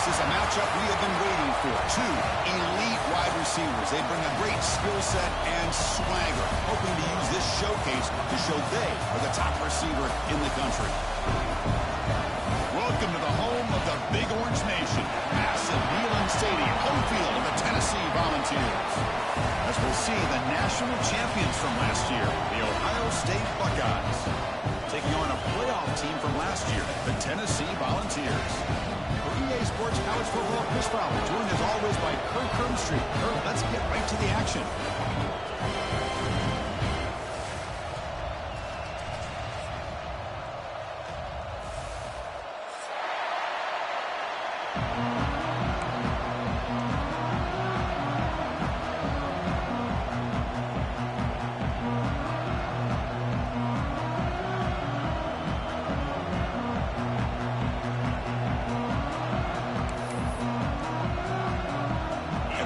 This is a matchup we have been waiting for. Two elite wide receivers. They bring a great skill set and swagger, hoping to use this showcase to show they are the top receiver in the country. Welcome to the home of the Big Orange Nation. Massive Neyland Stadium, home field of the Tennessee Volunteers. As we'll see the national champions from last year, the Ohio State Buckeyes, taking on a playoff team from last year, the Tennessee Volunteers. For EA Sports College Football, Chris Fowler, joined as always by Kirk Crumbstreet. Kirk, let's get right to the action.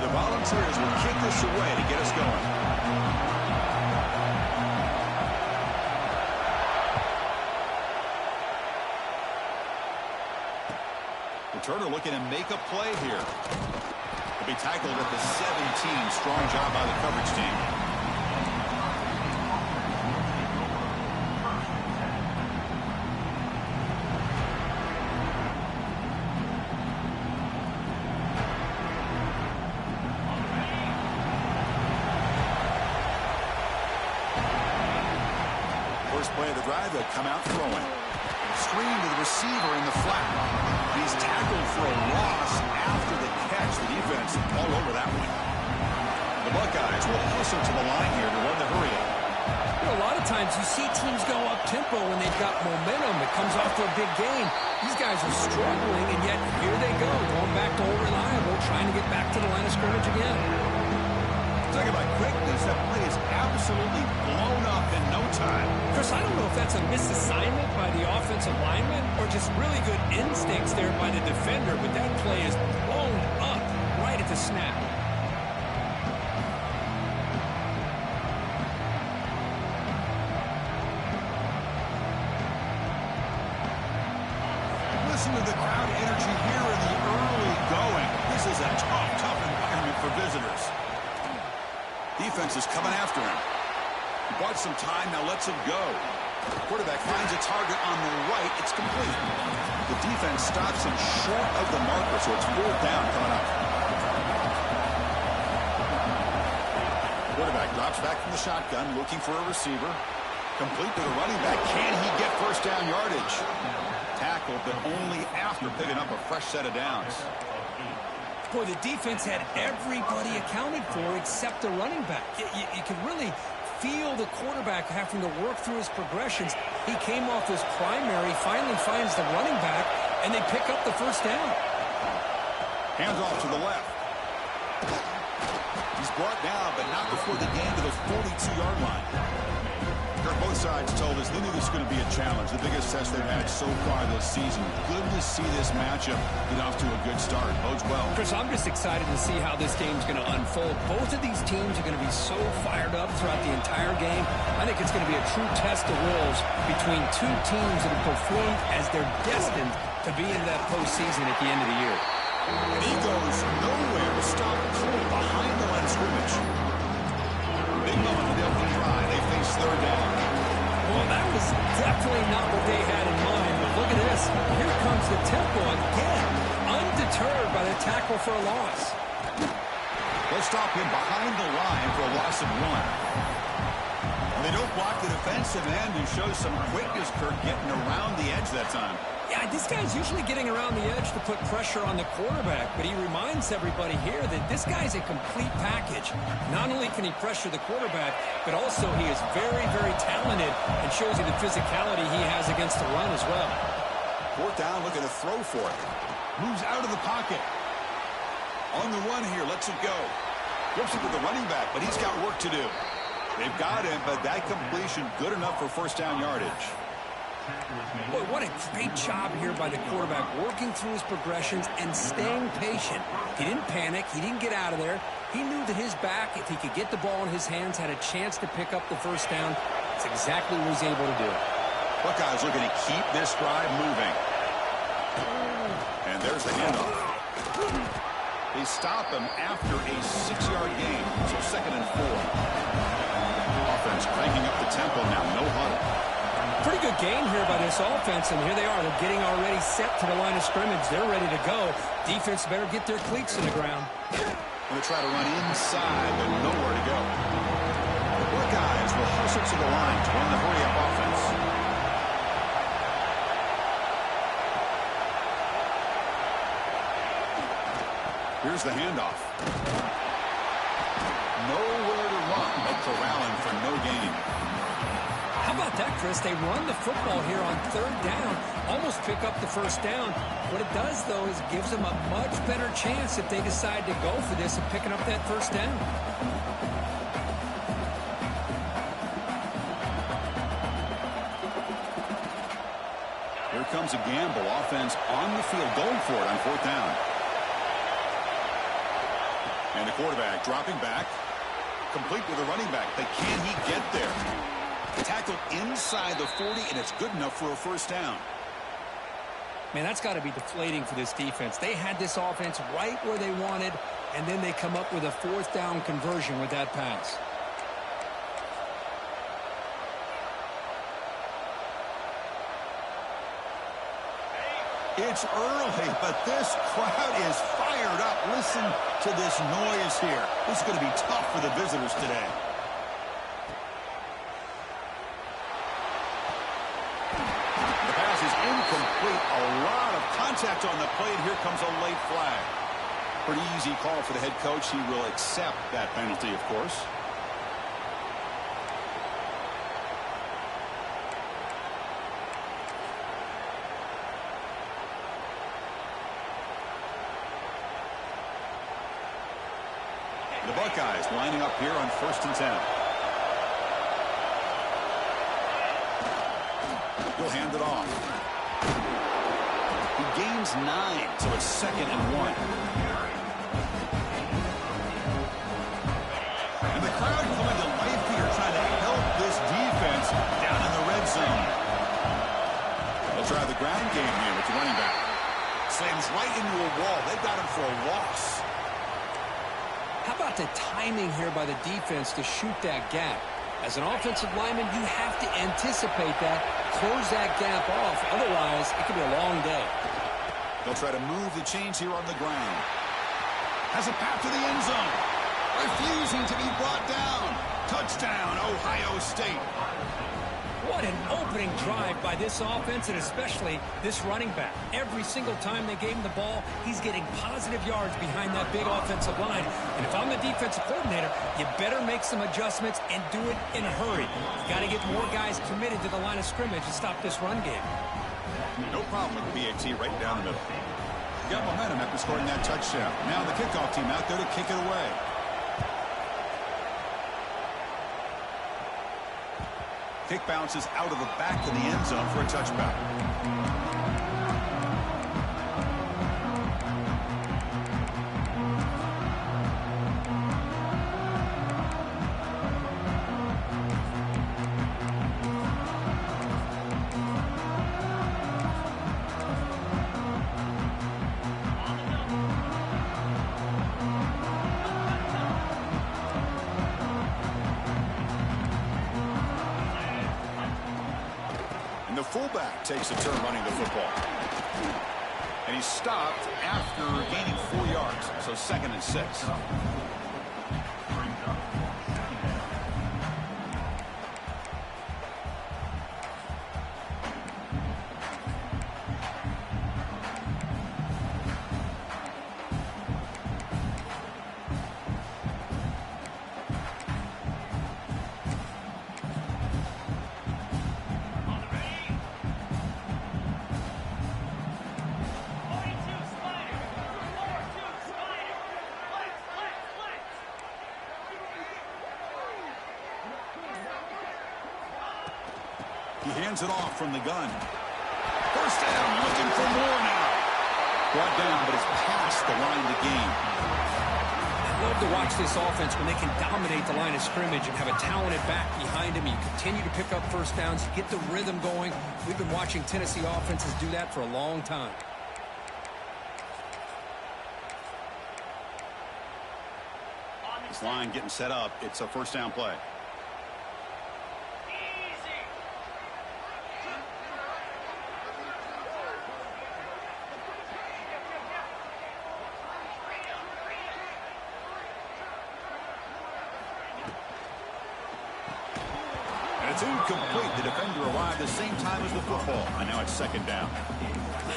Volunteers will kick this away to get us going. Returner looking to make a play here. He'll be tackled at the 17. Strong job by the coverage team. Play of the drive, they'll come out throwing. Screen to the receiver in the flat. He's tackled for a loss after the catch. The defense all over that one. The Buckeyes will hustle to the line here to run the hurry up. You know, a lot of times you see teams go up-tempo when they've got momentum. It comes off to a big gain. These guys are struggling, and yet here they go, going back to old reliable, trying to get back to the line of scrimmage again. Talking about quickness, that play is absolutely blown up in no time. Chris, I don't know if that's a misassignment by the offensive lineman or just really good instincts there by the defender, but that play is blown up right at the snap. Listen to the crowd energy here in the early going. This is a tough environment for visitors. Defense is coming after him. He bought some time, now lets him go. The quarterback finds a target on the right. It's complete. The defense stops him short of the marker, so it's 4th down coming up. Quarterback drops back from the shotgun, looking for a receiver. Complete to the running back. Can he get first down yardage? Tackled, but only after picking up a fresh set of downs. Boy, the defense had everybody accounted for except the running back. You can really feel the quarterback having to work through his progressions. He came off his primary, finally finds the running back, and they pick up the first down. Hands off to the left. He's brought down, but not before the gain to the 42-yard line. Both sides told us they knew this was going to be a challenge, the biggest test they've had so far this season. Good to see this matchup get off to a good start. Bodes well. Chris, I'm just excited to see how this game's going to unfold. Both of these teams are going to be so fired up throughout the entire game. I think it's going to be a true test of wills between two teams that have performed as they're destined to be in that postseason at the end of the year. And he goes nowhere to stop Cole behind the line of scrimmage. Big moment for the opening drive. They face 3rd down. Well, that was definitely not what they had in mind, but look at this. Here comes the tempo again, undeterred by the tackle for a loss. They'll stop him behind the line for a loss of 1. And they don't block the defensive end and show some quickness, Kirk, getting around the edge that time. Yeah, this guy's usually getting around the edge to put pressure on the quarterback, but he reminds everybody here that this guy's a complete package. Not only can he pressure the quarterback, but also he is very, very talented and shows you the physicality he has against the run as well. 4th down, looking to throw for it. Moves out of the pocket. On the run here, lets it go. Whips it to the running back, but he's got work to do. They've got him, but that completion good enough for first down yardage. Boy, what a great job here by the quarterback, working through his progressions and staying patient. He didn't panic. He didn't get out of there. He knew that his back, if he could get the ball in his hands, had a chance to pick up the first down. That's exactly what he's able to do. Buckeyes looking to keep this drive moving. And there's the handoff. They stop him after a 6-yard gain, so 2nd and 4. Offense cranking up the tempo now, no huddle. Pretty good game here by this offense, and here they are. They're getting already set to the line of scrimmage. They're ready to go. Defense better get their cleats in the ground. Going to try to run inside, but nowhere to go. The Buckeyes will hustle to the line to run the hurry-up offense. Here's the handoff. Nowhere to run, but corralling for no gain. How about that, Chris? They run the football here on 3rd down, almost pick up the 1st down. What it does, though, is it gives them a much better chance if they decide to go for this of picking up that 1st down. Here comes a gamble. Offense on the field, going for it on 4th down. And the quarterback dropping back, complete with a running back. But can he get there? Tackled inside the 40, and it's good enough for a 1st down. Man, that's got to be deflating for this defense. They had this offense right where they wanted, and then they come up with a 4th down conversion with that pass. It's early, but this crowd is fired up. Listen to this noise here. This is going to be tough for the visitors today. The pass is incomplete. A lot of contact on the play, and here comes a late flag. Pretty easy call for the head coach. He will accept that penalty, of course. The Buckeyes lining up here on 1st and 10. He'll hand it off. He gains 9, so it's 2nd and 1. And the crowd coming to life here, trying to help this defense down in the red zone. They'll try the ground game here with the running back. Slams right into a wall. They've got him for a loss. How about the timing here by the defense to shoot that gap? As an offensive lineman, you have to anticipate that, close that gap off. Otherwise, it could be a long day. They'll try to move the chains here on the ground. Has a path to the end zone. Refusing to be brought down. Touchdown, Ohio State. What an opening drive by this offense, and especially this running back. Every single time they gave him the ball, he's getting positive yards behind that big offensive line. And if I'm the defensive coordinator, you better make some adjustments and do it in a hurry. You got to get more guys committed to the line of scrimmage to stop this run game. No problem with the BAT right down the middle. Got momentum after scoring that touchdown. Now the kickoff team out there to kick it away. Kick bounces out of the back of the end zone for a touchback. And the fullback takes a turn running the football. And he's stopped after gaining 4 yards, so 2nd and 6. He hands it off from the gun. 1st down, looking for more now. Brought down, but it's past the line to gain. I love to watch this offense when they can dominate the line of scrimmage and have a talented back behind him. You continue to pick up 1st downs, you get the rhythm going. We've been watching Tennessee offenses do that for a long time. This line getting set up. It's a first down play. It's incomplete. The defender arrived the same time as the football. And now it's second down.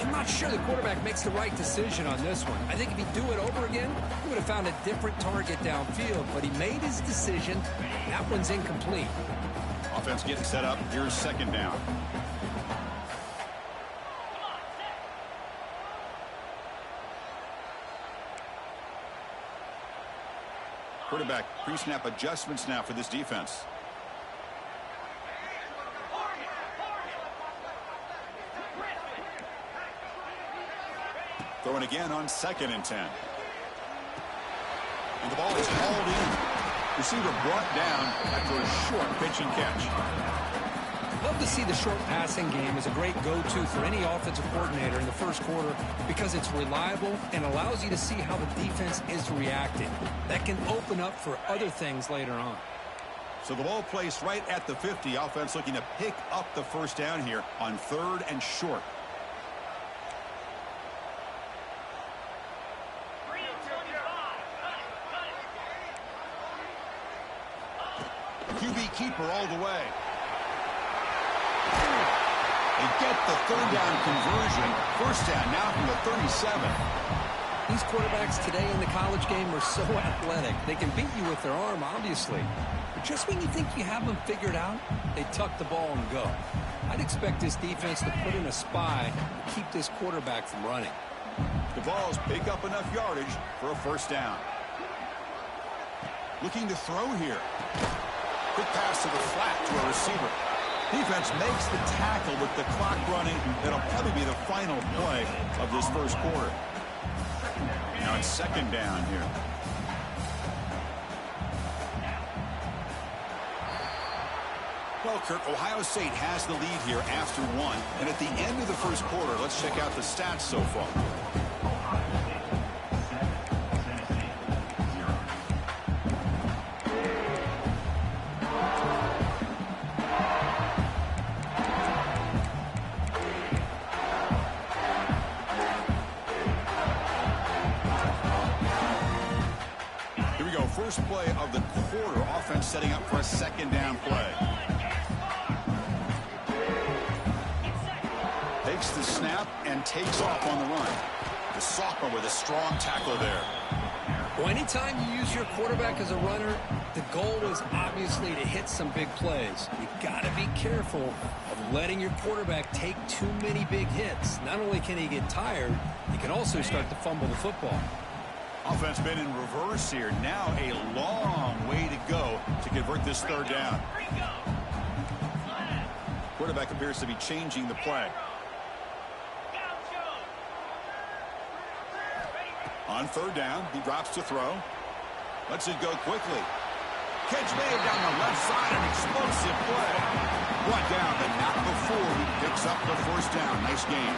I'm not sure the quarterback makes the right decision on this one. I think if he'd do it over again, he would have found a different target downfield. But he made his decision. That one's incomplete. Offense getting set up. Here's second down. Quarterback pre-snap adjustments now for this defense. Throwing again on 2nd and 10. And the ball is hauled in. Receiver brought down after a short pitch and catch. Love to see the short passing game as a great go-to for any offensive coordinator in the first quarter because it's reliable and allows you to see how the defense is reacting. That can open up for other things later on. So the ball placed right at the 50. Offense looking to pick up the first down here on 3rd and short. QB keeper all the way. They get the 3rd down conversion. First down now from the 37. These quarterbacks today in the college game are so athletic. They can beat you with their arm, obviously. But just when you think you have them figured out, they tuck the ball and go. I'd expect this defense to put in a spy to keep this quarterback from running. The balls pick up enough yardage for a first down. Looking to throw here. Quick pass to the flat to a receiver. Defense makes the tackle with the clock running. That'll probably be the final play of this first quarter. Now it's second down here. Well, Kirk, Ohio State has the lead here after 1. And at the end of the first quarter, let's check out the stats so far. First play of the quarter, offense setting up for a second down play. Takes the snap and takes off on the run. The sophomore with a strong tackle there. Well, anytime you use your quarterback as a runner, the goal is obviously to hit some big plays. You got to be careful of letting your quarterback take too many big hits. Not only can he get tired, he can also start to fumble the football. Offense been in reverse here. Now a long way to go to convert this 3rd down. Quarterback appears to be changing the play. On 3rd down, he drops to throw. Lets it go quickly. Catch made down the left side, an explosive play. Brought down, but not before he picks up the first down. Nice game.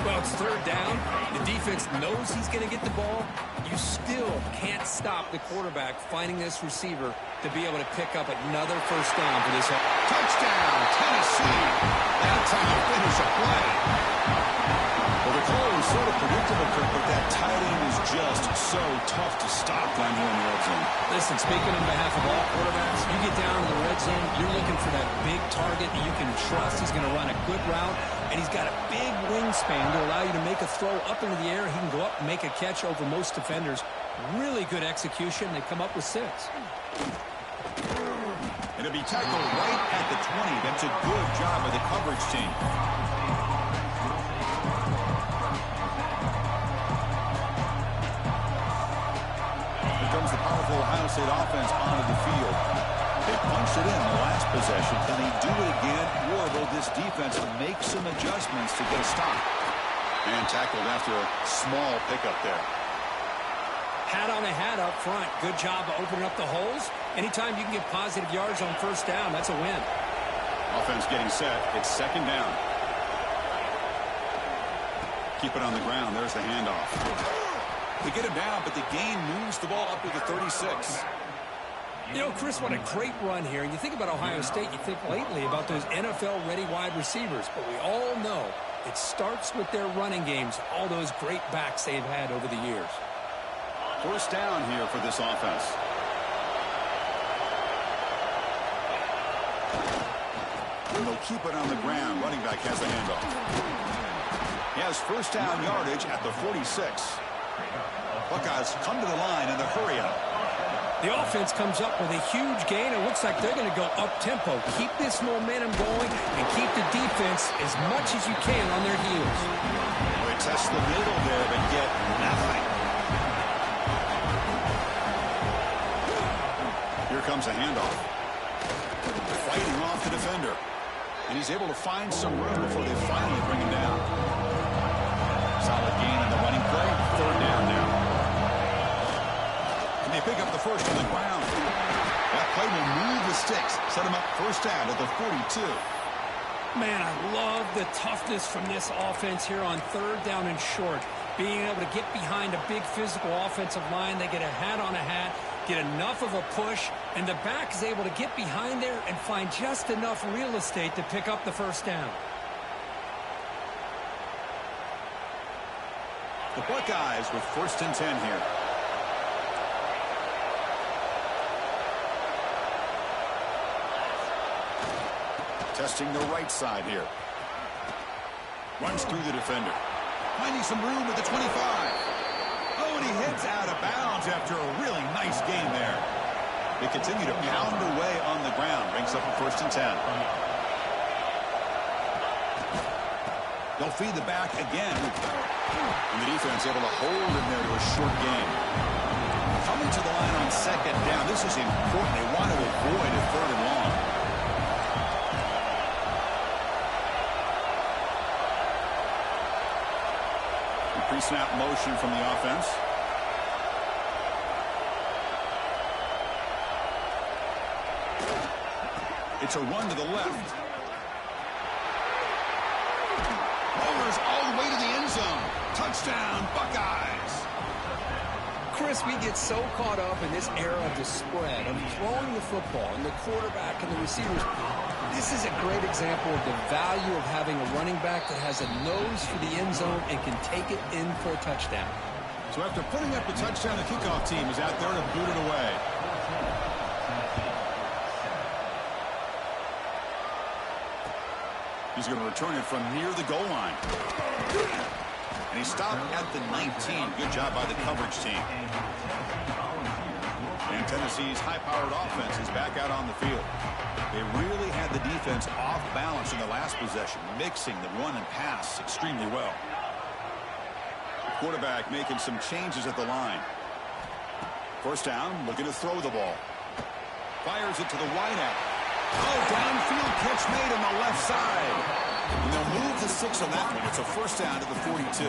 Well, it's 3rd down. The defense knows he's going to get the ball. You still can't stop the quarterback finding this receiver to be able to pick up another first down for this. Touchdown, Tennessee. That's how you finish a play. Well, the call was sort of predictable, Kirk, but that tight end is just so tough to stop down here in the red zone. Listen, speaking on behalf of all quarterbacks, you get down to the red zone, you're looking for that big target that you can trust. He's going to run a good route, and he's got a big wingspan to allow you to make a throw up into the air. He can go up and make a catch over most defenders. Really good execution. They come up with 6. And it'll be tackled right at the 20. That's a good job by the coverage team. Here comes the powerful Ohio State offense onto the field. They punched it in the last possession. Can they do it again, or will this defense make some adjustments to get a stop? And tackled after a small pickup there. Hat on a hat up front. Good job of opening up the holes. Anytime you can get positive yards on first down, that's a win. Offense getting set. It's second down. Keep it on the ground. There's the handoff. They get him down, but the gain moves the ball up to the 36. You know, Chris, what a great run here. And you think about Ohio State, you think lately about those NFL-ready wide receivers. But we all know it starts with their running games, all those great backs they've had over the years. First down here for this offense. And they'll keep it on the ground. Running back has the handoff. He has first down yardage at the 46. Buckeyes come to the line in the hurry up. The offense comes up with a huge gain. It looks like they're going to go up-tempo. Keep this momentum going and keep the defense as much as you can on their heels. They test the middle there, but get nothing. Here comes a handoff. Fighting off the defender. And he's able to find some room before they finally bring him down. Solid gain in the running play. Third down now. And they pick up the first on the ground. That play will move the sticks. Set him up first down at the 42. Man, I love the toughness from this offense here on third down and short. Being able to get behind a big physical offensive line. They get a hat on a hat, get enough of a push, and the back is able to get behind there and find just enough real estate to pick up the first down. The Buckeyes with first and 10 here. Testing the right side here. Runs through the defender. Finding some room at the 25. Oh, and he heads out of bounds after a really nice game there. They continue to pound away on the ground. Brings up a first and 10. They'll feed the back again. And the defense able to hold him there to a short gain. Coming to the line on second down. This is important. They want to avoid a third and long. Pre-snap motion from the offense. It's a run to the left. Bowers all the way to the end zone. Touchdown, Buckeyes. Chris, we get so caught up in this era of the spread, of throwing the football, and the quarterback and the receivers. This is a great example of the value of having a running back that has a nose for the end zone and can take it in for a touchdown. So after putting up the touchdown, the kickoff team is out there to boot it away. He's going to return it from near the goal line. And he stopped at the 19. Good job by the coverage team. And Tennessee's high-powered offense is back out on the field. They really had the defense off balance in the last possession, mixing the run and pass extremely well. Quarterback making some changes at the line. First down, looking to throw the ball. Fires it to the wideout. Oh, downfield catch made on the left side. And they'll move the 6 on that one. It's a first down to the 42.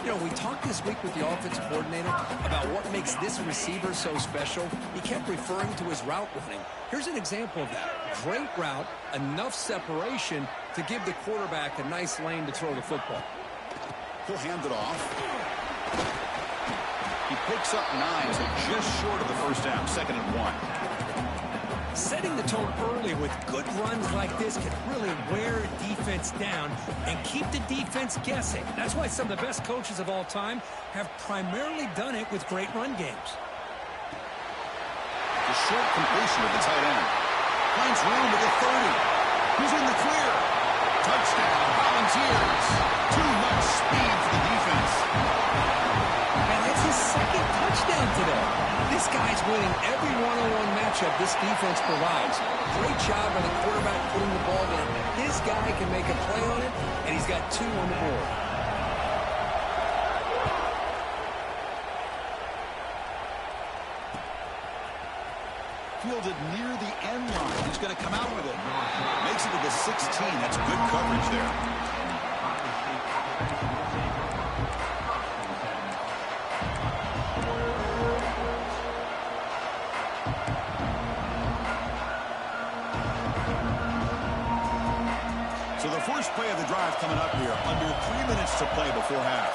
You know, we talked this week with the offensive coordinator about what makes this receiver so special. He kept referring to his route running. Here's an example of that. Great route, enough separation to give the quarterback a nice lane to throw the football. He'll hand it off. He picks up 9, so just short of the first down, 2nd and 1. Setting the tone early with good runs like this can really wear a defense down and keep the defense guessing. That's why some of the best coaches of all time have primarily done it with great run games. The short completion of the tight end. Finds room at the 30. He's in the clear. Touchdown, Volunteers. Too much speed for the defense. And that's his second touchdown today. This guy's winning every one-on-one matchup this defense provides. Great job by the quarterback putting the ball in. His guy can make a play on it, and he's got 2 on the board. Fielded near the end line. He's going to come out with it. Makes it to the 16. That's good coverage there. So the first play of the drive coming up here. Under 3 minutes to play before half.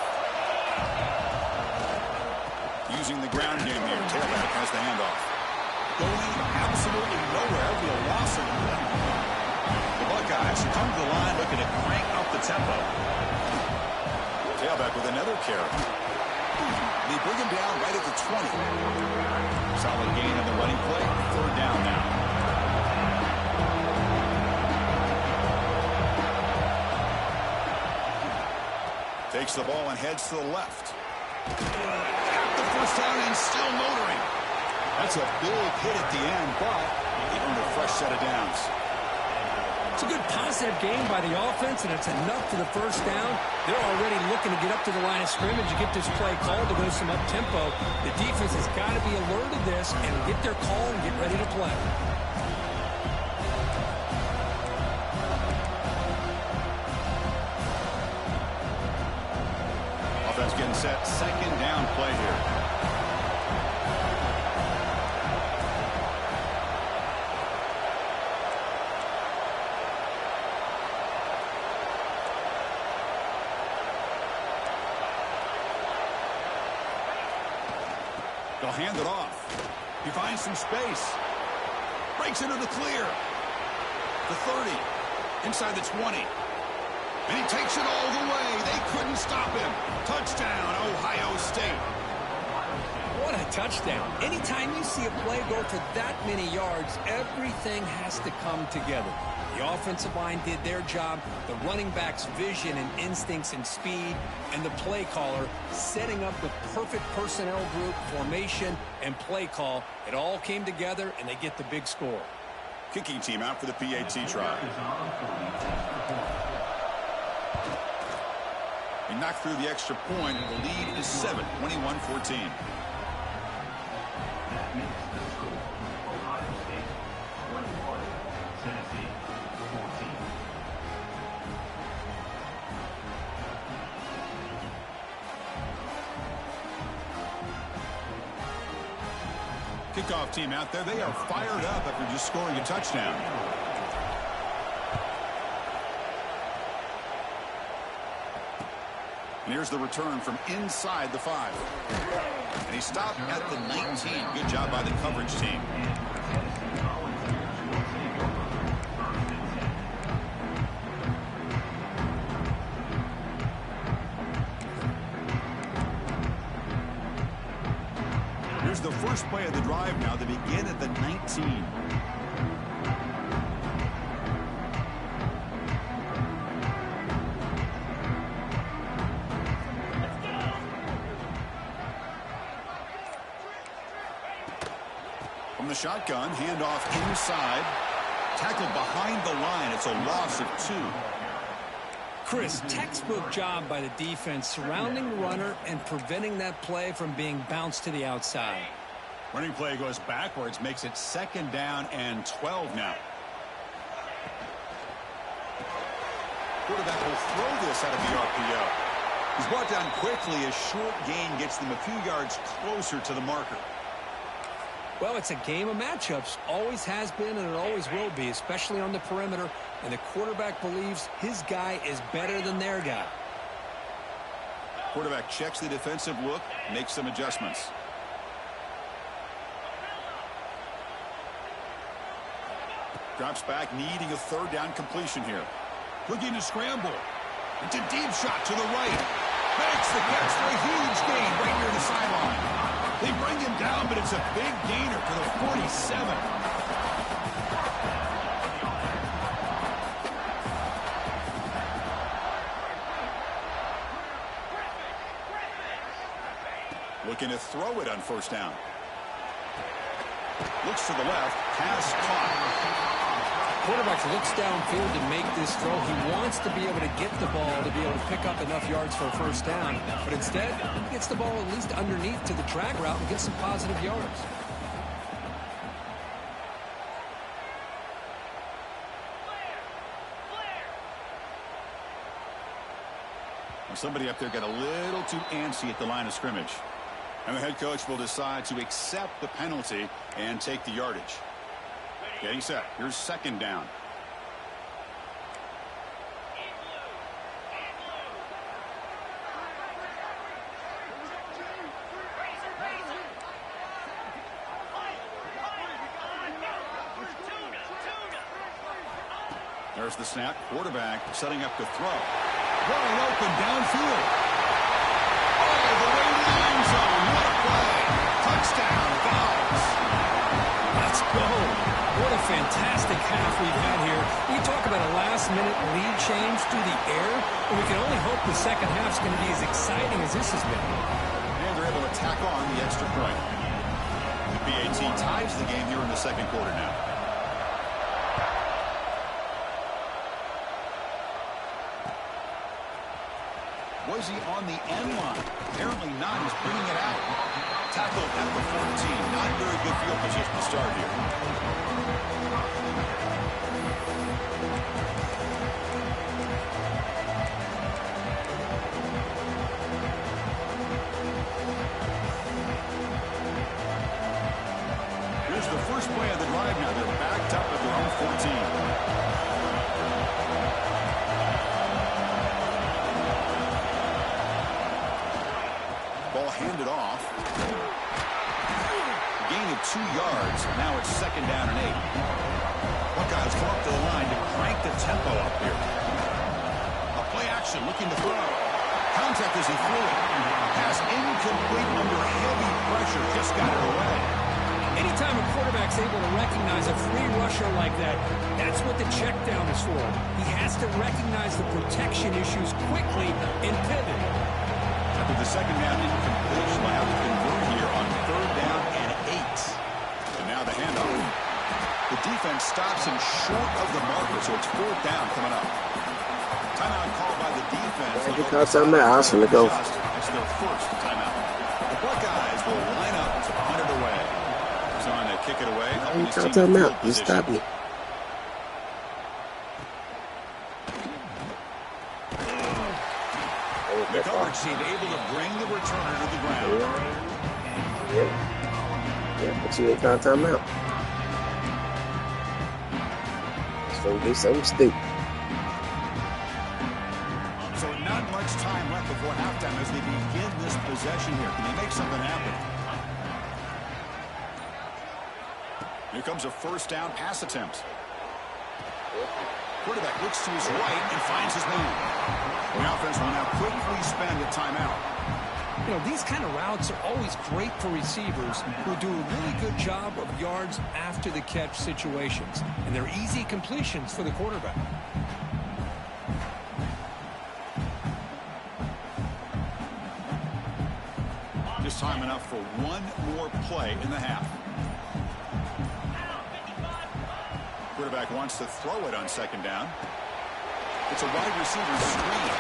Using the ground game here. Tailback has the handoff. Going absolutely nowhere. It'll be a loss of the play. The Buckeyes come to the line looking to crank up the tempo. Tailback with another carry. They bring him down right at the 20. Solid gain on the running play. Third down now. Takes the ball and heads to the left. The first down and still motoring. That's a big hit at the end, but he earned a fresh set of downs. It's a good positive game by the offense, and it's enough for the first down. They're already looking to get up to the line of scrimmage and get this play called to go some up-tempo. The defense has got to be alert of this and get their call and get ready to play. Offense getting set. Second down play here. They'll hand it off. He finds some space. Breaks into the clear. The 30. Inside the 20. And he takes it all the way. They couldn't stop him. Touchdown, Ohio State. What a touchdown. Anytime you see a play go for that many yards, everything has to come together. The offensive line did their job, the running back's vision and instincts and speed, and the play caller setting up the perfect personnel group, formation, and play call. It all came together, and they get the big score. Kicking team out for the PAT try. They knocked through the extra point, and the lead is 7, 21-14. Kickoff team out there. They are fired up after just scoring a touchdown. And here's the return from inside the 5. And he stopped at the 19. Good job by the coverage team. Here's the first play of the drive now. They begin at the 19. From the shotgun, handoff inside. Tackled behind the line. It's a loss of 2. Chris, textbook job by the defense surrounding the runner and preventing that play from being bounced to the outside. Running play goes backwards, makes it second down and 12 now. Quarterback will throw this out of the RPO. He's brought down quickly. A short gain gets them a few yards closer to the marker. Well, it's a game of matchups. Always has been and it always will be, especially on the perimeter. And the quarterback believes his guy is better than their guy. Quarterback checks the defensive look, makes some adjustments. Drops back, needing a third down completion here. Looking to scramble. It's a deep shot to the right. Makes the catch for a huge gain right near the sideline. They bring him down, but it's a big gainer for the 47. Looking to throw it on first down. Looks to the left. Pass caught. Quarterback looks downfield to make this throw. He wants to be able to get the ball to be able to pick up enough yards for a first down. But instead, he gets the ball at least underneath to the drag route and gets some positive yards. Well, somebody up there got a little too antsy at the line of scrimmage. And the head coach will decide to accept the penalty and take the yardage. Getting set. Here's second down. There's the snap. Quarterback setting up to throw. Wide open downfield. Oh, the way to the end zone. What a play. Touchdown, Vols. Let's go. What a fantastic half we've had here. You talk about a last-minute lead change through the air, and we can only hope the second half's going to be as exciting as this has been. And they're able to tack on the extra point. The BAT ties the game here in the second quarter now. Was he on the end line? Apparently not. He's bringing it out. Tackle at the 14. Not very good field position to start here. Here's the first play of the drive now. They're backed up at their own 14. Handed off. Gain of 2 yards. Now it's second down and 8. Buckeyes come up to the line to crank the tempo up here. A play action looking to throw. Contact as he threw it. Pass incomplete under heavy pressure. Just got it away. Anytime a quarterback's able to recognize a free rusher like that, that's what the check down is for. He has to recognize the protection issues quickly and pivot. After the second down incompletion, will have to convert here on third down and 8. And now the handoff. The defense stops him short of the marker, so it's fourth down coming up. Timeout called by the defense. It's their first timeout. The Buckeyes will line up to punt it away. He's on to kick it away. Timeout. You stop me. The coverage team able to bring the returner to the ground. Yeah, but you ain't got timeout. It's going to do something stupid. So not much time left before halftime as they begin this possession here. Can they make something happen? Here comes a first down pass attempt. Quarterback looks to his right and finds his man. The offense will now quickly spend a timeout. You know, these kind of routes are always great for receivers who do a really good job of yards after the catch situations. And they're easy completions for the quarterback. Just time enough for one more play in the half. Quarterback wants to throw it on second down. It's a wide receiver screen.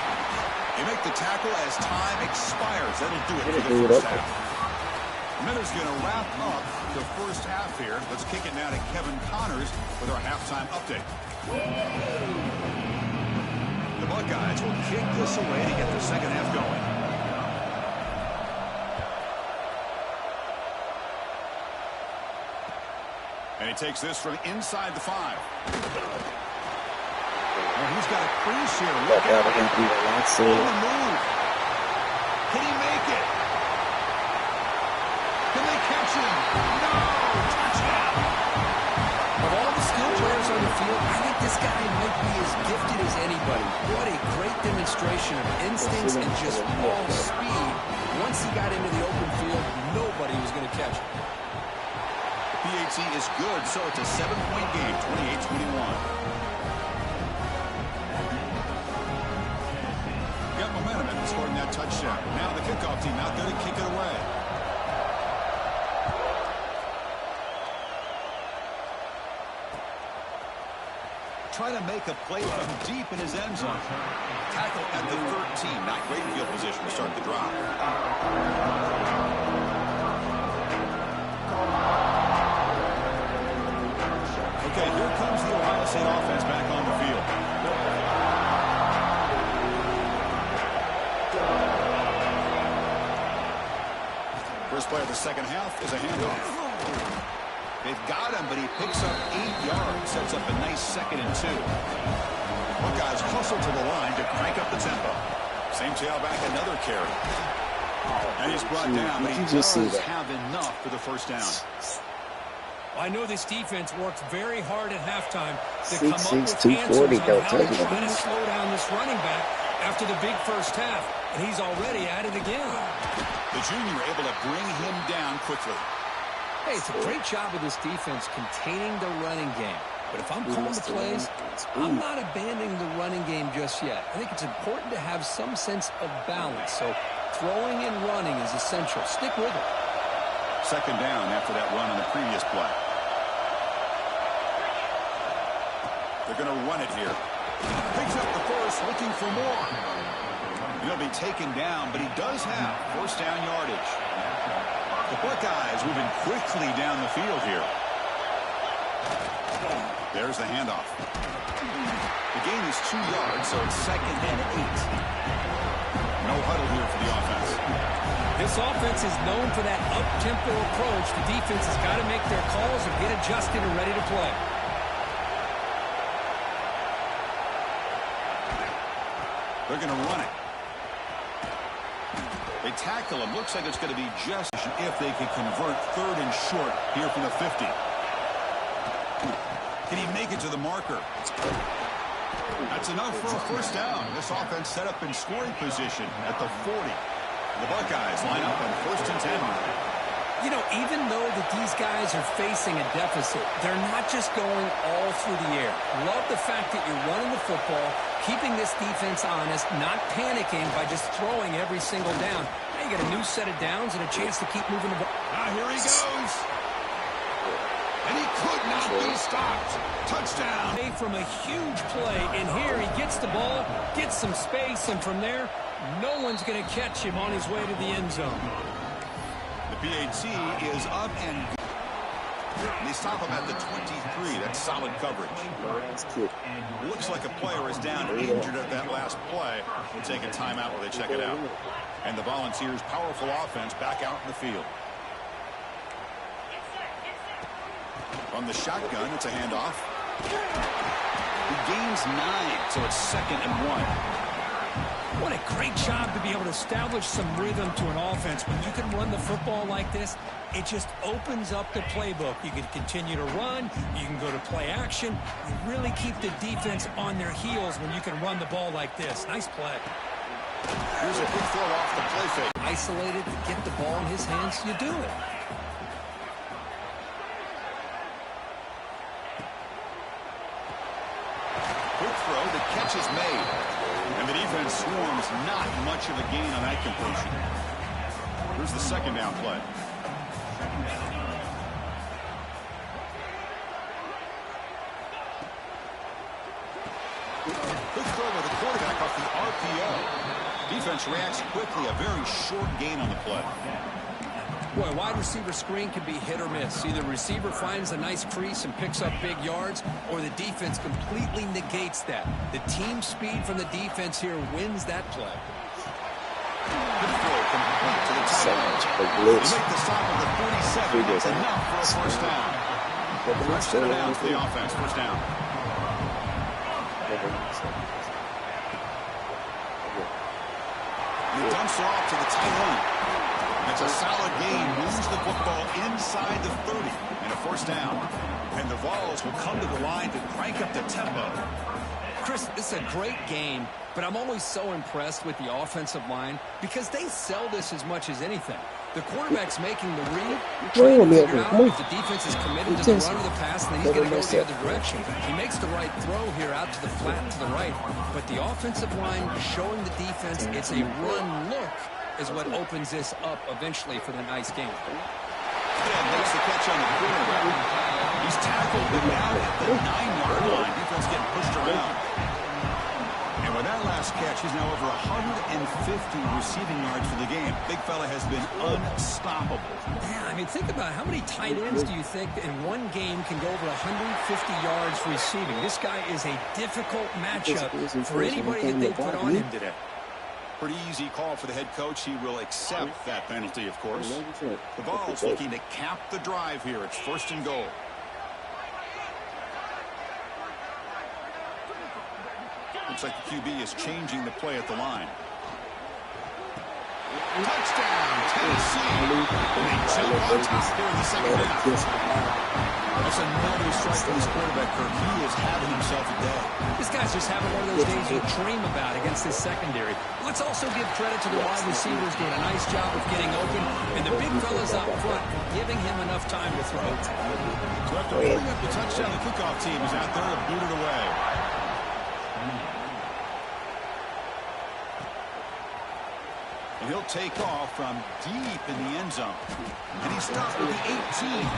They make the tackle as time expires. That'll do it for the first half. Miller's going to wrap up the first half here. Let's kick it now to Kevin Connors with our halftime update. The Buckeyes will kick this away to get the second half going. And he takes this from inside the 5. And he's got a crease here. Look out. On the move. Can he make it? Can they catch him? No! Touchdown! Of all the skill players on the field, I think this guy might be as gifted as anybody. What a great demonstration of instincts and just raw speed. Once he got into the open field, nobody was going to catch him. PAT is good, so it's a 7-point game, 28-21. Got momentum after scoring that touchdown. Now the kickoff team out there to kick it away. Trying to make a play from deep in his end zone. Tackle at the 13. Not great field position to start the drive. Okay, here comes the Ohio State offense back on the field. First play of the second half is a handoff. They've got him, but he picks up 8 yards, sets up a nice 2nd and 2. Buckeyes hustle to the line to crank up the tempo. Same tailback, another carry. And he's brought down, but he does have enough for the first down. I know this defense worked very hard at halftime to 6'6", come up with 240, answers on don't how to touch try him. to slow down this running back after the big first half, and he's already at it again. The junior able to bring him down quickly. Hey, it's a great job of this defense containing the running game. But if I'm calling the plays, I'm not abandoning the running game just yet. I think it's important to have some sense of balance. So throwing and running is essential. Stick with it. Second down after that run on the previous play. They're going to run it here. Picks up the first, looking for more. He'll be taken down, but he does have first down yardage. The Buckeyes moving quickly down the field here. There's the handoff. The gain is 2 yards, so it's 2nd and 8. No huddle here for the offense. This offense is known for that up-tempo approach. The defense has got to make their calls and get adjusted and ready to play. They're going to run it. They tackle him. Looks like it's going to be just if they can convert 3rd and short here from the 50. Can he make it to the marker? That's enough for a first down. This offense set up in scoring position at the 40. The Buckeyes line up on 1st and 10. You know, even though that these guys are facing a deficit, they're not just going all through the air. Love the fact that you're running the football, keeping this defense honest, not panicking by just throwing every single down. Now you got a new set of downs and a chance to keep moving the ball. Now here he goes. And he could not be stopped. Touchdown. From a huge play, and here he gets the ball, gets some space, and from there, no one's going to catch him on his way to the end zone. The PAT is up and they stop him at the 23. That's solid coverage. Looks like a player is down injured at that last play. We'll take a timeout while they check it out. And the Volunteers' powerful offense back out in the field. On the shotgun, it's a handoff. He gains 9, so it's 2nd and 1. What a great job to be able to establish some rhythm to an offense. When you can run the football like this, it just opens up the playbook. You can continue to run. You can go to play action. You really keep the defense on their heels when you can run the ball like this. Nice play. Here's a quick throw off the play fake. Isolated, get the ball in his hands, you do it. Quick throw, the catch is made. And the defense swarms, not much of a gain on that completion. Here's the 2nd down play. Quick throw by the quarterback off the RPO. Defense reacts quickly, a very short gain on the play. Boy, wide receiver screen can be hit or miss. Either receiver finds a nice crease and picks up big yards, or the defense completely negates that. The team speed from the defense here wins that play. Good throw complete to the tight end. They make the stop at the 47. That's enough for a first down. First down for the offense. First down. He dumps off to the tight end. It's a solid gain, moves the football inside the 30, and a first down. And the Vols will come to the line to crank up the tempo. Chris, this is a great game, but I'm always so impressed with the offensive line because they sell this as much as anything. The quarterback's making the read, trying to figure out if the defense is committed to the run or the pass, and he's going to go the other direction. He makes the right throw here out to the flat to the right, but the offensive line showing the defense it's a run look is what opens this up eventually for the nice game. Yeah, makes the catch on the quarterback. He's tackled, but now at the 9-yard line. Defense getting pushed around. And with that last catch, he's now over 150 receiving yards for the game. Big fella has been unstoppable. Yeah, I mean, think about how many tight ends do you think in one game can go over 150 yards receiving? This guy is a difficult matchup for anybody that they put on him today. Pretty easy call for the head coach. He will accept that penalty, of course. The Vols looking to cap the drive here. It's 1st and goal. Looks like the QB is changing the play at the line. Touchdown, Tennessee. And they jump on top here in the second half. That's another strike from his quarterback, Kirk. He is having himself a day. This guy's just having one of those days you dream about against this secondary. Let's also give credit to the wide receivers doing a nice job of getting open, and the big fellas up front giving him enough time to throw. So after putting up the touchdown, the kickoff team is out there to boot it away. And he'll take off from deep in the end zone. And he stopped with the 18.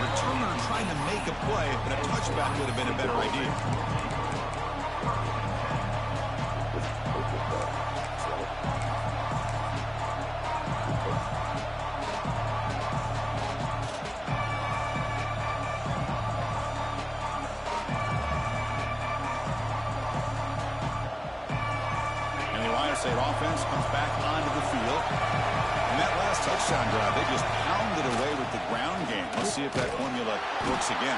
Returner trying to make a play, but a touchback would have been a better idea. State offense comes back onto the field. And that last touchdown drive, they just pounded away with the ground game. Let's see if that formula works again.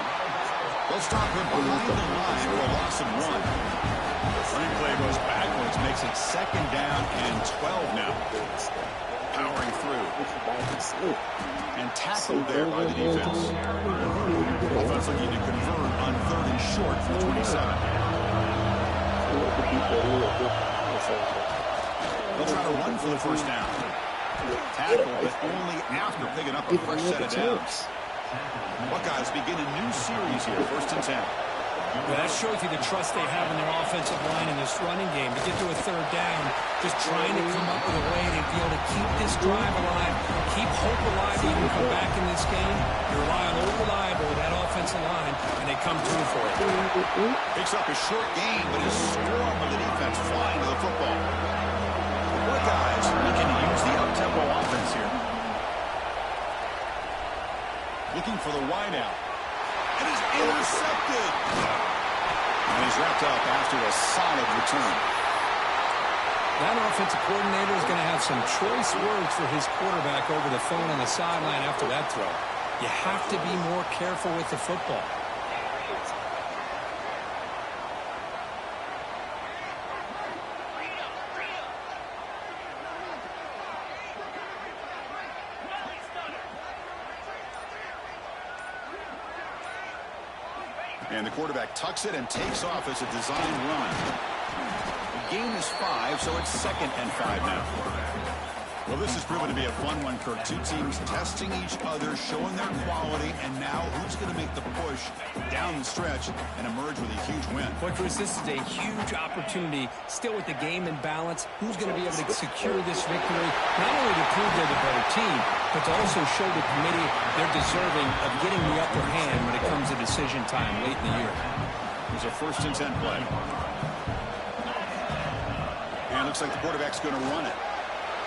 They'll stop him behind the line for a loss of 1. Running play goes backwards, makes it 2nd down and 12 now. Powering through. And tackled there by the defense. Offense looking to convert on 3rd and short from 27. They'll try to run for the first down. Tackle, but only after picking up a first set of downs. Buckeyes begin a new series here, 1st and 10. Well, that shows you the trust they have in their offensive line in this running game. To get to a 3rd down, just trying to come up with a way to be able to keep this drive alive, keep hope alive that you can come back in this game. You rely on Old Reliable with that offensive line, and they come through for it. Picks up a short gain, but is swarmed with the defense flying to the football. Buckeyes looking to use the up-tempo offense here. Looking for the wideout. And he's intercepted. And he's wrapped up after a solid return. That offensive coordinator is going to have some choice words for his quarterback over the phone on the sideline after that throw. You have to be more careful with the football. And the quarterback tucks it and takes off as a design run. The gain is 5, so it's 2nd and 5 now. Well, this has proven to be a fun one, Kirk. Two teams testing each other, showing their quality, and now who's going to make the push down the stretch and emerge with a huge win? Boy, Chris, this is a huge opportunity. Still with the game in balance, who's going to be able to secure this victory? Not only to prove they're the better team, but to also show the committee they're deserving of getting the upper hand when it comes to decision time late in the year. There's a 1st and 10 play. And looks like the quarterback's going to run it.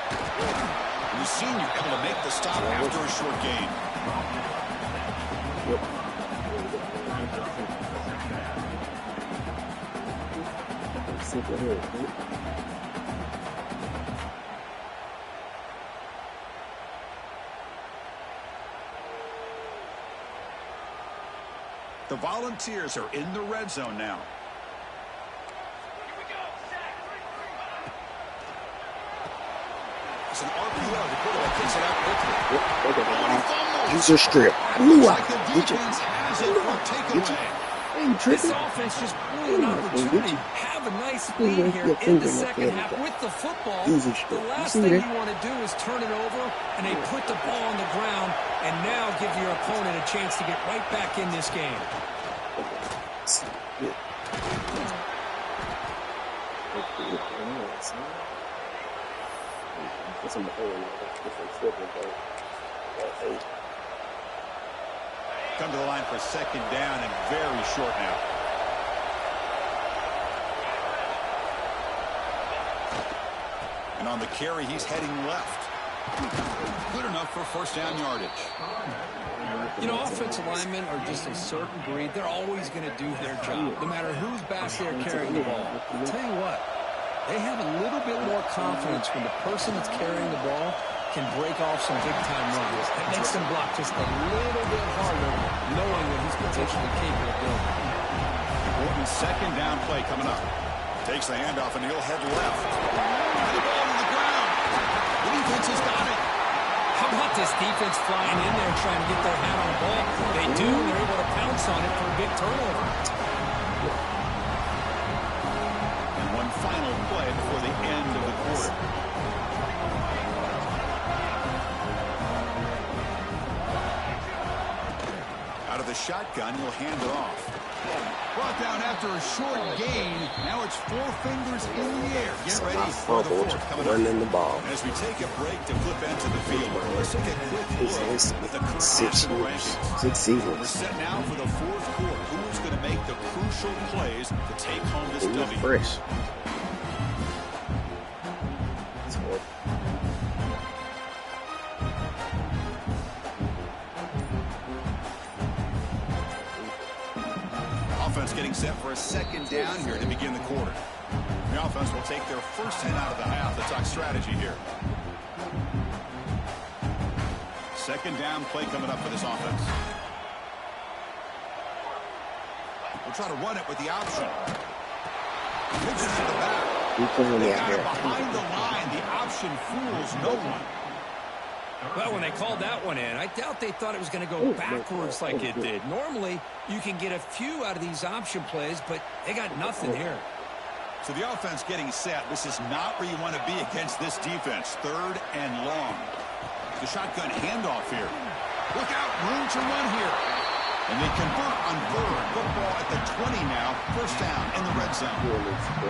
The senior able to make the stop after a short gain. The Volunteers are in the red zone now. It's an RPO. The quarterback kicks it out quickly. Use your strip. I knew I could get you. This offense just blew an opportunity. Have a nice lead here in the second half with the football. The last thing you want to do is turn it over, and they put the ball on the ground, and now give your opponent a chance to get right back in this game. Come to the line for 2nd down and very short now. And on the carry, he's heading left. Good enough for 1st down yardage. You know, offensive linemen are just a certain breed. They're always going to do their job, no matter who's back there carrying the ball. I'll tell you what, they have a little bit more confidence when the person that's carrying the ball can break off some big-time runs. It makes them block just a little bit harder, knowing what he's potentially capable of doing. Important 2nd down play coming up. Takes the handoff, and he'll head left. And the ball to the ground. The defense has got it. How about this defense flying in there trying to get their hat on the ball. They do, and they're able to pounce on it for a big turnover. And one final play before the end of the quarter. Out of the shotgun, he'll hand it off. Brought down after a short gain. Now it's 4 fingers in the air. Get ready for the fourth coming up. Running the ball. As we take a break to flip into the field, let's take a quick look at the current national rankings. 6 seasons. We're set now for the fourth quarter. Who is going to make the crucial plays to take home this W? Fresh. Offense getting set for a second down here to begin the quarter. The offense will take their first hit out of the half. Let's talk strategy here. Second down play coming up for this offense. We'll try to run it with the option. Pitches to the back. They got it behind the line. The option fools no one. Well, when they called that one in, I doubt they thought it was going to go backwards like it did. Normally, you can get a few out of these option plays, but they got nothing here. So the offense getting set. This is not where you want to be against this defense. Third and long. The shotgun handoff here. Look out, room to run here. And they convert on third. Football at the 20 now. First down in the red zone.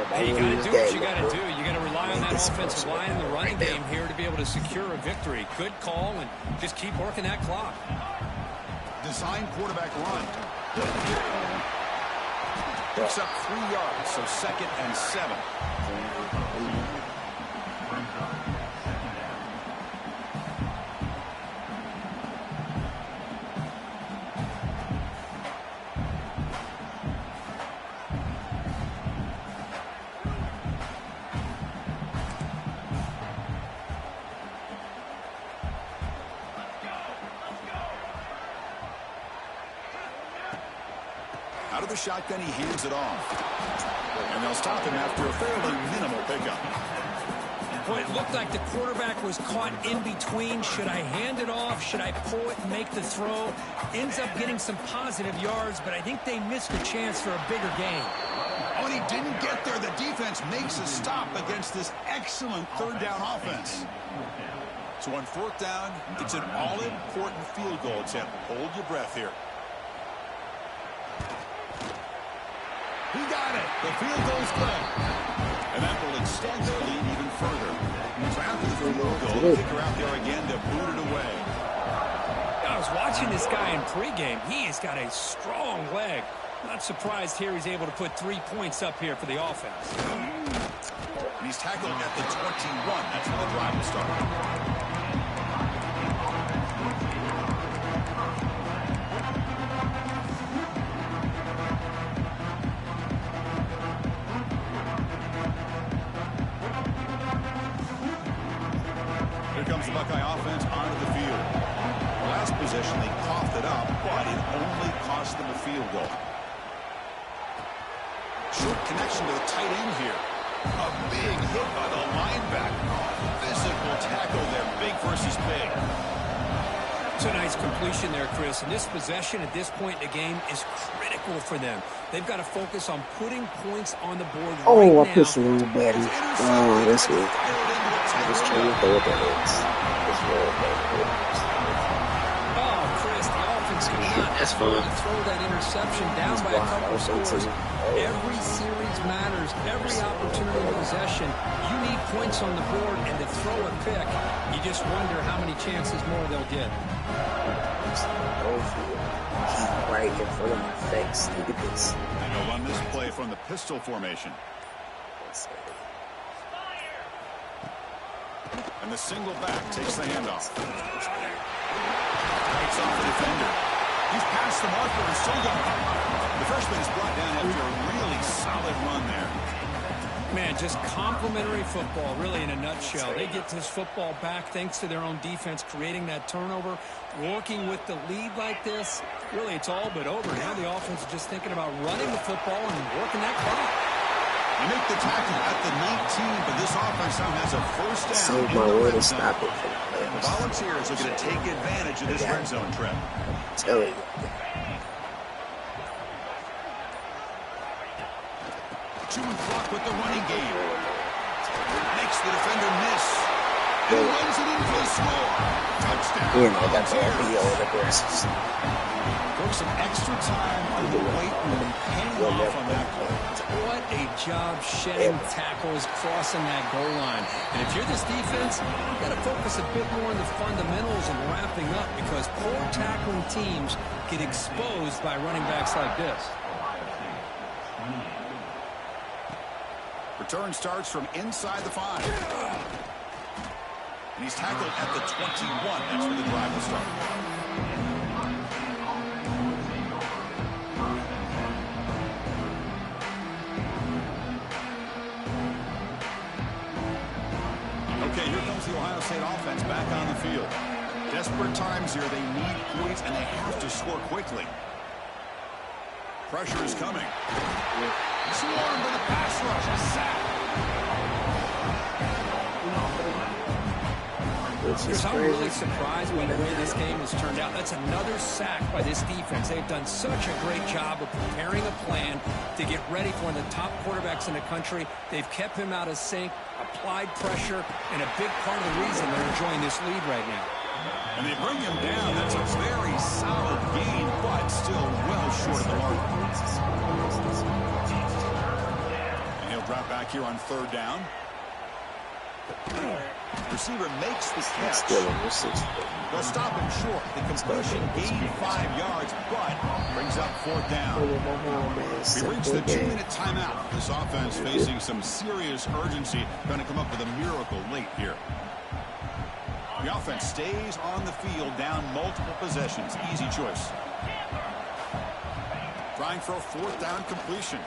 Hey, you got to do what you got to do. You got to rely on that offensive line in the running game here to be able to secure a victory. Good call, and just keep working that clock. Design quarterback run. Picks up 3 yards, so 2nd and 7. Out of the shotgun, he hands it off. And they'll stop him after a fairly minimal pickup. Boy, it looked like the quarterback was caught in between. Should I hand it off? Should I pull it and make the throw? Ends up getting some positive yards, but I think they missed a chance for a bigger gain. Oh, and he didn't get there. The defense makes a stop against this excellent third down offense. So on 4th down, it's an all-important field goal attempt. Hold your breath here. He got it. The field goal's good. And that will extend their lead even further. So after the field goal, the kicker out there again to boot it away. I was watching this guy in pregame. He has got a strong leg. Not surprised here he's able to put 3 points up here for the offense. And he's tackled at the 21. That's where the drive will start. Comes the Buckeye offense onto the field. Last possession, they coughed it up, but it only cost them a field goal. Short connection to the tight end here. A big hit by the linebacker. Physical tackle there, big versus big. It's a nice completion there, Chris. And this possession at this point in the game is critical for them. They've got to focus on putting points on the board right now. I pushed a little bad. Oh, that's good. I was trying to throw it at it. Oh, Chris, the offense cannot afford to throw that interception down by a couple of scores. Every series matters. Every opportunity of possession. You need points on the board, and to throw a pick, you just wonder how many chances more they'll get. Right in front of my face. Look at this. And they'll run this play from the pistol formation. And the single back takes the handoff. Breaks off the defender. He's past the marker and still going. The freshman is brought down after a really solid run there. Man, just complimentary football, really, in a nutshell. They get this football back thanks to their own defense, creating that turnover, working with the lead like this. Really, it's all but over. Now the offense is just thinking about running the football and working that clock. You make the tackle at the 19, but this offense now has a first down. Save my word and stop it for the play. The Volunteers looking to take advantage of this red zone trip. Telling you. Chewing clock with the running game. Makes the defender miss. And runs it in for the score. Touchdown. You know, that's all be aggressive. Took some extra time on the weight room, paying off on that play. What a job shedding tackles, crossing that goal line. And if you're this defense, you've got to focus a bit more on the fundamentals and wrapping up, because poor tackling teams get exposed by running backs like this. Return starts from inside the 5. And he's tackled at the 21. That's where the drive will start. Okay, here comes the Ohio State offense back on the field. Desperate times here. They need points, and they have to score quickly. Pressure is coming. Swarmed with a pass rush. A sack. I'm really surprised by the way this game has turned out. That's another sack by this defense. They've done such a great job of preparing a plan to get ready for one of the top quarterbacks in the country. They've kept him out of sync, applied pressure, and a big part of the reason they're enjoying this lead right now. And they bring him down. That's a very solid gain, but still well short of the mark. And he'll drop back here on 3rd down. Receiver makes the catch. They'll stop him short. The completion gained 5 yards, but brings up 4th down. We reached the 2-minute timeout. This offense facing some serious urgency, trying to come up with a miracle late here. The offense stays on the field, down multiple possessions. Easy choice. Trying for a 4th down completion.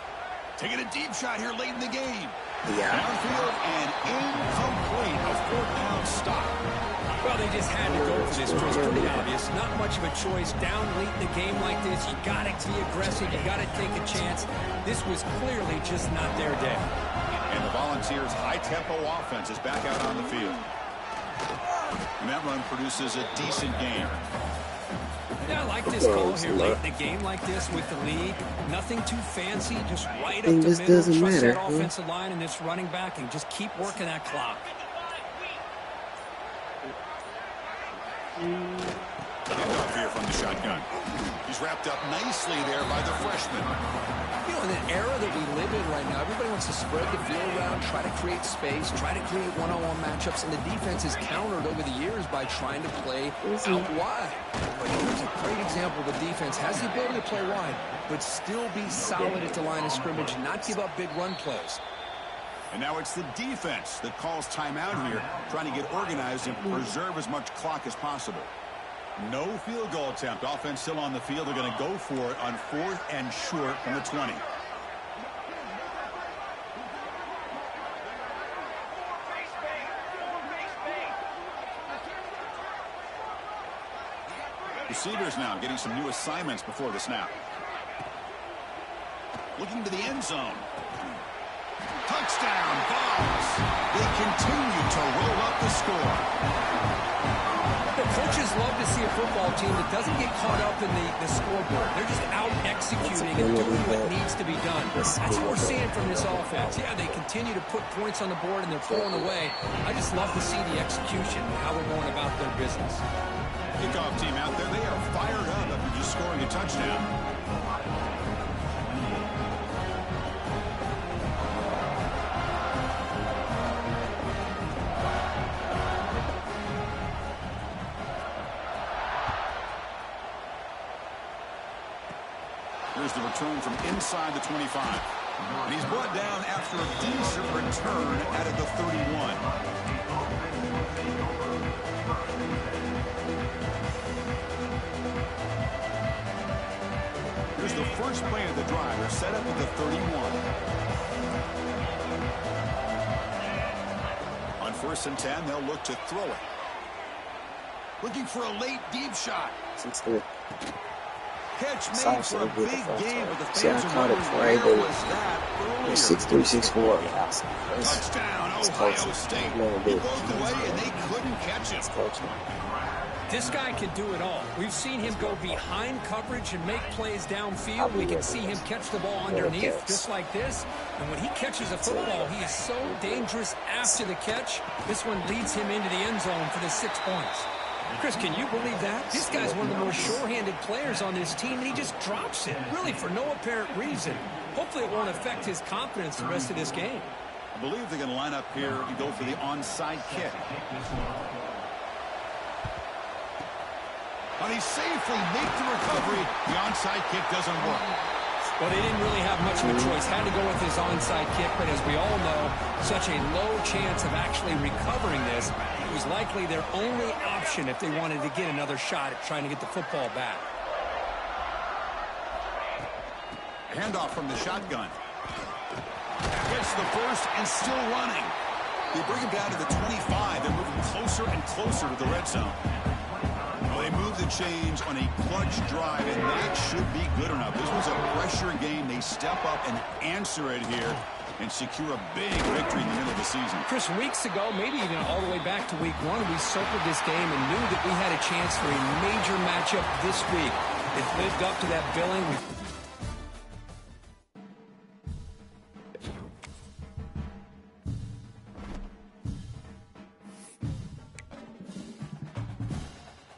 Taking a deep shot here late in the game. Downfield and incomplete. A 4th down stop. Well, they just had to go for this, Chris. Pretty obvious. Not much of a choice. Down late in the game like this, you got to be aggressive. You got to take a chance. This was clearly just not their day. And the Volunteers' high-tempo offense is back out on the field. And that run produces a decent gain. Yeah, I like this call here late in the game like this with the lead. Nothing too fancy, just right up the middle. Trust that offensive line and this running back and just keep working that clock. Handoff here from the shotgun. He's wrapped up nicely there by the freshman. You know, in the era that we live in right now, everybody wants to spread the field around, try to create space, try to create one-on-one matchups, and the defense is countered over the years by trying to play out wide. But here's a great example. The defense has the ability to play wide, but still be solid at the line of scrimmage, not give up big run plays. And now it's the defense that calls timeout here, trying to get organized and preserve as much clock as possible. No field goal attempt. Offense still on the field. They're going to go for it on 4th and short from the 20. Receivers now getting some new assignments before the snap. Looking to the end zone. Touchdown, Vols. They continue to roll up the score. The coaches love to see a football team that doesn't get caught up in the scoreboard. They're just out executing and doing what needs to be done. That's what we're seeing from this offense. Yeah, they continue to put points on the board and they're pulling away. I just love to see the execution and how they're going about their business. Kickoff team out there, they are fired up after just scoring a touchdown. Here's the return from inside the 25. And he's brought down after a decent return out of the 31. Here's the first play of the drive. They're set up at the 31. On 1st and 10, they'll look to throw it. Looking for a late deep shot. Catch Saw made for a him get the big first game, one. but the See, I fans are caught it wondering before I where did. was that earlier. 6'3", 6'4. Touchdown, It's Ohio coaching. State. Man, He dude. broke away, and they couldn't catch him. It's coaching. This guy can do it all. We've seen him go behind coverage and make plays downfield. We can see him catch the ball underneath just like this. And when he catches a football, he is so dangerous after the catch. This one leads him into the end zone for the 6 points. Chris, can you believe that? This guy's one of the most sure-handed players on this team, and he just drops it, really for no apparent reason. Hopefully it won't affect his confidence the rest of this game. I believe they're going to line up here and go for the onside kick. But he safely makes the recovery. The onside kick doesn't work. Well, they didn't really have much of a choice. Had to go with his onside kick, but as we all know, such a low chance of actually recovering this. It was likely their only option if they wanted to get another shot at trying to get the football back. Handoff from the shotgun. Gets the first and still running. They bring him down to the 25. They're moving closer and closer to the red zone. Well, they move the chains on a clutch drive, and that should be good enough. This was a pressure game. They step up and answer it here and secure a big victory in the middle of the season. Chris, weeks ago, maybe even all the way back to week 1, we circled this game and knew that we had a chance for a major matchup this week. It lived up to that billing.